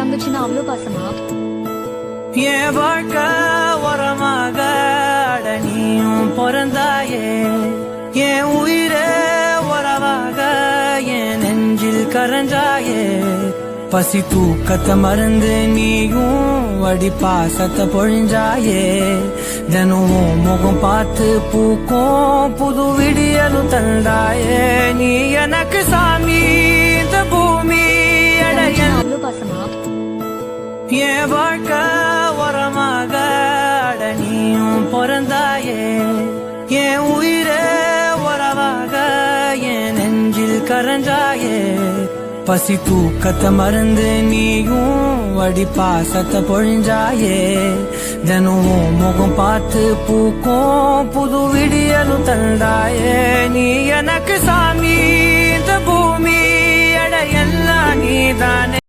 தங்கச்சின்னா அவ்வளவு பாசமா? என் வாழ்க்கை உரமாக நீயும் பிறந்தாயே, என் உயிரே உறவாக என் நெஞ்சில் கரஞ்சாயே. பசி தூக்கத்தை மறந்து நீயும் அடி பாசத்தை பொழிஞ்சாயே. தினமும் முகம் பார்த்து பூக்கும் புது விடியலும் தந்தாயே. நீ எனக்கு சாமி இந்த பூமி அடைய. அவ்வளவு பாசமா? என் வாழ்க்கை உரமாக நீயும் பிறந்தாயே, என் உயிரே உறவாக என் நெஞ்சில் கரஞ்சாயே. பசி தூக்கத்தை மறந்து நீயும் அடி பாசத்தை பொழிஞ்சாயே. தினமும் முகம் பார்த்து பூக்கும் புது விடியலும் தந்தாயே. நீ எனக்கு சாமி இந்த பூமி அடைய எல்லாம் நீதானே.